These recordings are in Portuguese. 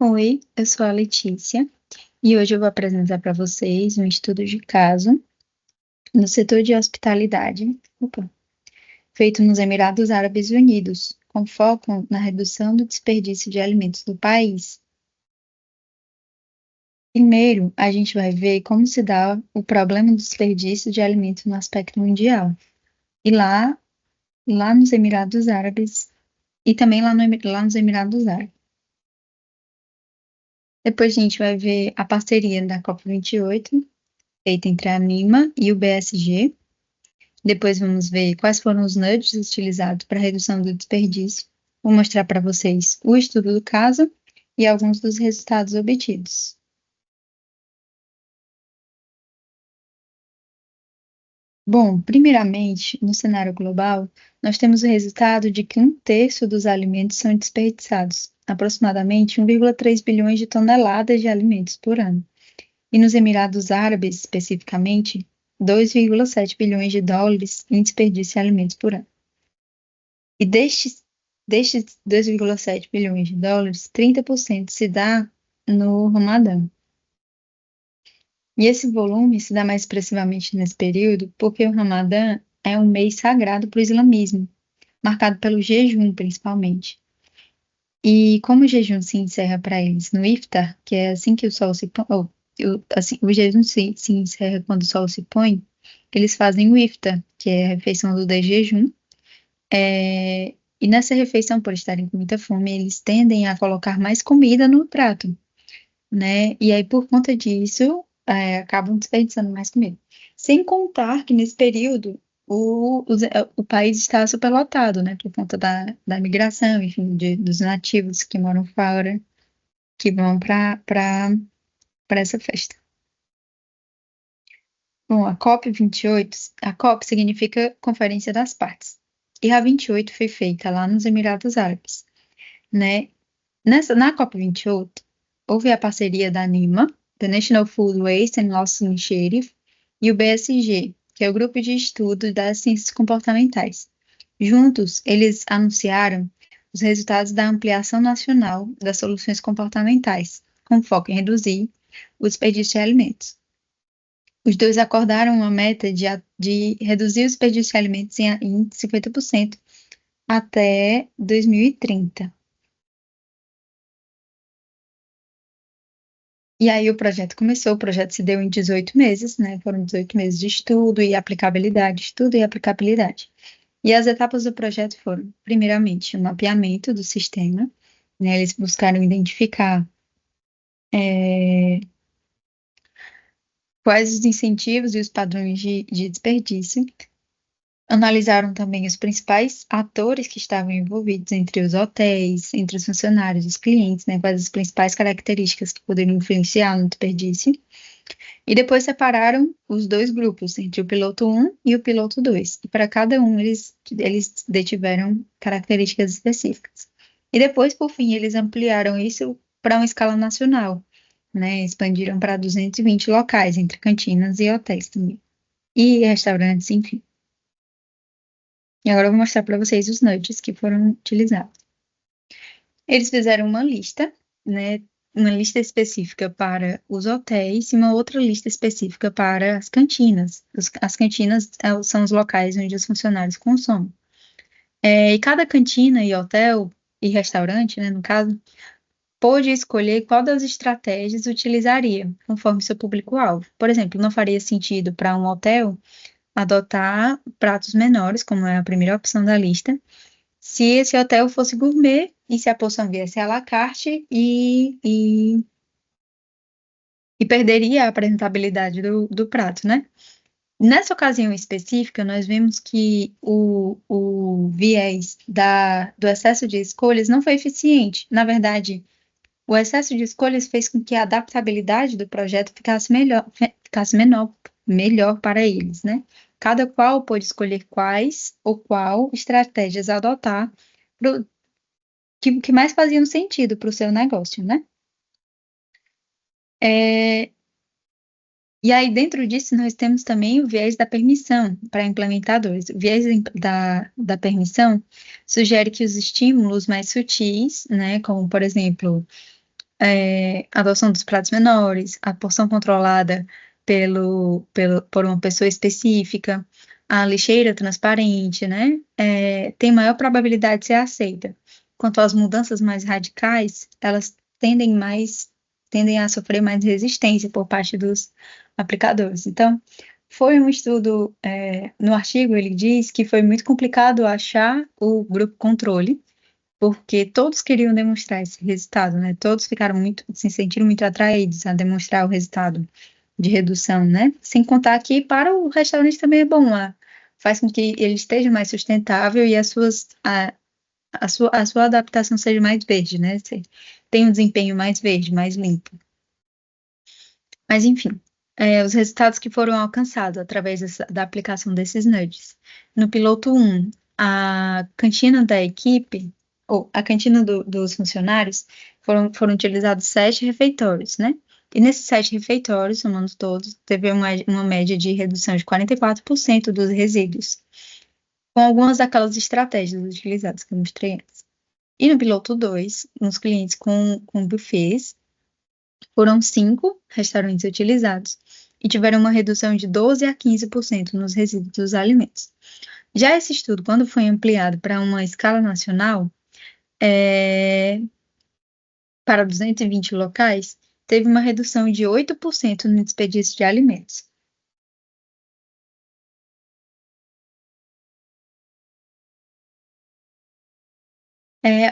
Oi, eu sou a Letícia e hoje eu vou apresentar para vocês um estudo de caso no setor de hospitalidade, feito nos Emirados Árabes Unidos, com foco na redução do desperdício de alimentos do país. Primeiro, a gente vai ver como se dá o problema do desperdício de alimentos no aspecto mundial. E lá nos Emirados Árabes, e também lá nos Emirados Árabes. Depois a gente vai ver a parceria da COP28, feita entre a ANIMA e o BSG. Depois vamos ver quais foram os nudges utilizados para a redução do desperdício. Vou mostrar para vocês o estudo do caso e alguns dos resultados obtidos. Bom, primeiramente, no cenário global, nós temos o resultado de que 1/3 dos alimentos são desperdiçados, aproximadamente 1,3 bilhões de toneladas de alimentos por ano. E nos Emirados Árabes, especificamente, 2,7 bilhões de dólares em desperdício de alimentos por ano. E destes 2,7 bilhões de dólares, 30% se dá no Ramadã. E esse volume se dá mais expressivamente nesse período porque o Ramadã é um mês sagrado para o islamismo, marcado pelo jejum, principalmente. E como o jejum se encerra para eles no Iftar, que é assim que o sol se põe, assim, o jejum se encerra quando o sol se põe, eles fazem o Iftar, que é a refeição do de jejum. E nessa refeição, por estarem com muita fome, eles tendem a colocar mais comida no prato, né? E aí, por conta disso, acabam desperdiçando mais comida. Sem contar que nesse período o país está superlotado, né? Por conta da migração, enfim, dos nativos que moram fora, que vão para essa festa. Bom, a COP28, a COP significa Conferência das Partes. E a 28 foi feita lá nos Emirados Árabes, né? Na COP28, houve a parceria da NIMA, the National Food Waste and Loss Initiative, e o BSG, que é o Grupo de Estudo das Ciências Comportamentais. Juntos, eles anunciaram os resultados da ampliação nacional das soluções comportamentais, com foco em reduzir o desperdício de alimentos. Os dois acordaram uma meta de reduzir o desperdício de alimentos em 50% até 2030. E aí o projeto começou, o projeto se deu em 18 meses, né? Foram 18 meses de estudo e aplicabilidade. E as etapas do projeto foram, primeiramente, o mapeamento do sistema, né? Eles buscaram identificar quais os incentivos e os padrões de desperdício. Analisaram também os principais atores que estavam envolvidos entre os hotéis, entre os funcionários, os clientes, né? Quais as principais características que poderiam influenciar no desperdício. E depois separaram os dois grupos, entre o piloto 1 e o piloto 2. E para cada um, eles detiveram características específicas. E depois, por fim, eles ampliaram isso para uma escala nacional, né? Expandiram para 220 locais, entre cantinas e hotéis também. E restaurantes, enfim. E agora eu vou mostrar para vocês os nudges que foram utilizados. Eles fizeram uma lista, né? Uma lista específica para os hotéis e uma outra lista específica para as cantinas. As cantinas são os locais onde os funcionários consomem. E cada cantina e hotel e restaurante, né, no caso, pôde escolher qual das estratégias utilizaria, conforme seu público-alvo. Por exemplo, não faria sentido para um hotel adotar pratos menores, como é a primeira opção da lista, se esse hotel fosse gourmet e se a porção viesse à la carte e perderia a apresentabilidade do prato, né? Nessa ocasião específica, nós vimos que o viés do excesso de escolhas não foi eficiente. Na verdade, o excesso de escolhas fez com que a adaptabilidade do projeto ficasse melhor para eles, né? Cada qual pôde escolher quais ou qual estratégias adotar que mais faziam sentido para o seu negócio, né? E aí, dentro disso, nós temos também o viés da permissão para implementadores. O viés da permissão sugere que os estímulos mais sutis, né, como, por exemplo, adoção dos pratos menores, a porção controlada por uma pessoa específica, a lixeira transparente, né? Tem maior probabilidade de ser aceita. Quanto às mudanças mais radicais, elas tendem a sofrer mais resistência por parte dos aplicadores. Então, foi um estudo, no artigo ele diz que foi muito complicado achar o grupo controle, porque todos queriam demonstrar esse resultado, né? Todos se sentiram muito atraídos a demonstrar o resultado de redução, né? Sem contar que para o restaurante também é bom, faz com que ele esteja mais sustentável e a sua adaptação seja mais verde, né? Você tem um desempenho mais verde, mais limpo. Mas, enfim, os resultados que foram alcançados através da aplicação desses nudges. No piloto 1, a cantina da equipe, ou a cantina dos funcionários, foram utilizados 7 refeitórios, né? E nesses 7 refeitórios, somando todos, teve uma média de redução de 44% dos resíduos, com algumas daquelas estratégias utilizadas que eu mostrei antes. E no piloto 2, nos clientes com buffets, foram 5 restaurantes utilizados e tiveram uma redução de 12 a 15% nos resíduos dos alimentos. Já esse estudo, quando foi ampliado para uma escala nacional, para 220 locais, teve uma redução de 8% no desperdício de alimentos.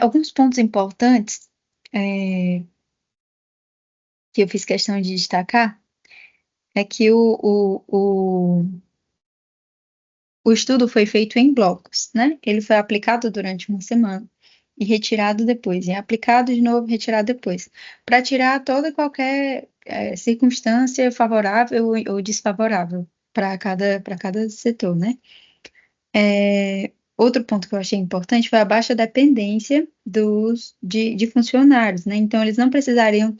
Alguns pontos importantes que eu fiz questão de destacar é que o estudo foi feito em blocos, né? Ele foi aplicado durante uma semana e retirado depois, e aplicado de novo, retirado depois, para tirar toda e qualquer circunstância favorável ou desfavorável para cada setor, né? Outro ponto que eu achei importante foi a baixa dependência de funcionários, né? Então, eles não precisariam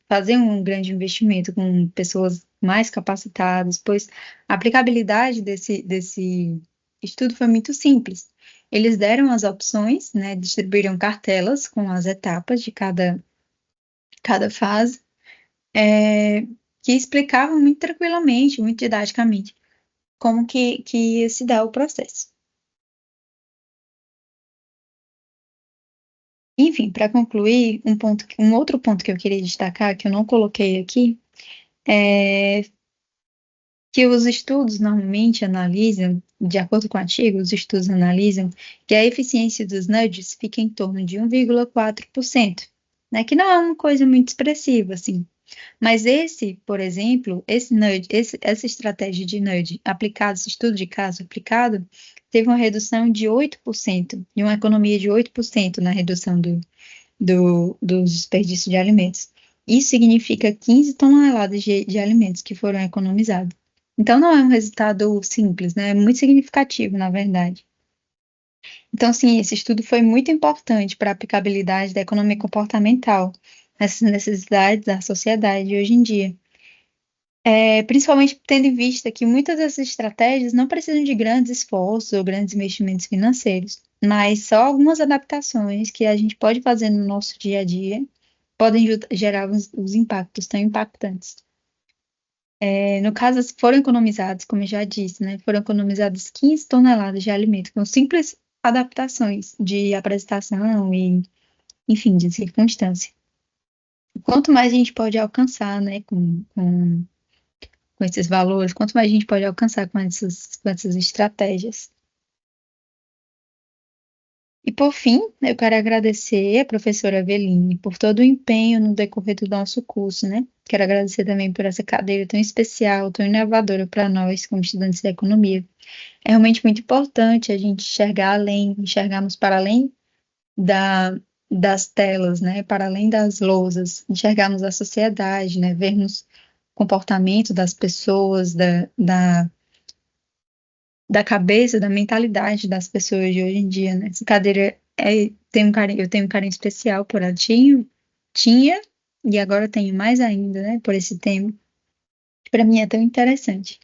fazer um grande investimento com pessoas mais capacitadas, pois a aplicabilidade desse estudo foi muito simples. Eles deram as opções, né? Distribuíram cartelas com as etapas de cada fase, que explicavam muito tranquilamente, muito didaticamente, como que ia se dar o processo. Enfim, para concluir, um outro ponto que eu queria destacar, que eu não coloquei aqui, é que os estudos normalmente analisam, de acordo com o artigo, os estudos analisam que a eficiência dos nudges fica em torno de 1,4%, né, que não é uma coisa muito expressiva, assim. Mas por exemplo, essa estratégia de nudge aplicado, esse estudo de caso aplicado, teve uma redução de 8%, e uma economia de 8% na redução dos desperdícios de alimentos. Isso significa 15 toneladas de alimentos que foram economizados. Então, não é um resultado simples, né? É muito significativo, na verdade. Então, sim, esse estudo foi muito importante para a aplicabilidade da economia comportamental, nessas necessidades da sociedade hoje em dia. Principalmente tendo em vista que muitas dessas estratégias não precisam de grandes esforços ou grandes investimentos financeiros, mas só algumas adaptações que a gente pode fazer no nosso dia a dia podem gerar os impactos tão impactantes. No caso, foram economizados, como eu já disse, né, foram economizadas 15 toneladas de alimento com simples adaptações de apresentação e, enfim, de circunstância. Quanto mais a gente pode alcançar, né, com esses valores, quanto mais a gente pode alcançar com essas estratégias. E por fim, eu quero agradecer a professora Aveline por todo o empenho no decorrer do nosso curso, né? Quero agradecer também por essa cadeira tão especial, tão inovadora para nós, como estudantes de economia. É realmente muito importante a gente enxergarmos para além das telas, né? Para além das lousas, enxergarmos a sociedade, né? Vermos o comportamento das pessoas, da cabeça, da mentalidade das pessoas de hoje em dia, né? Essa cadeira eu tenho um carinho especial por ela. Tinha e agora tenho mais ainda, né? Por esse tema. Para mim é tão interessante.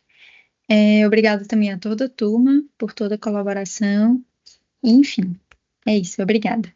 Obrigada também a toda a turma por toda a colaboração. Enfim, é isso. Obrigada.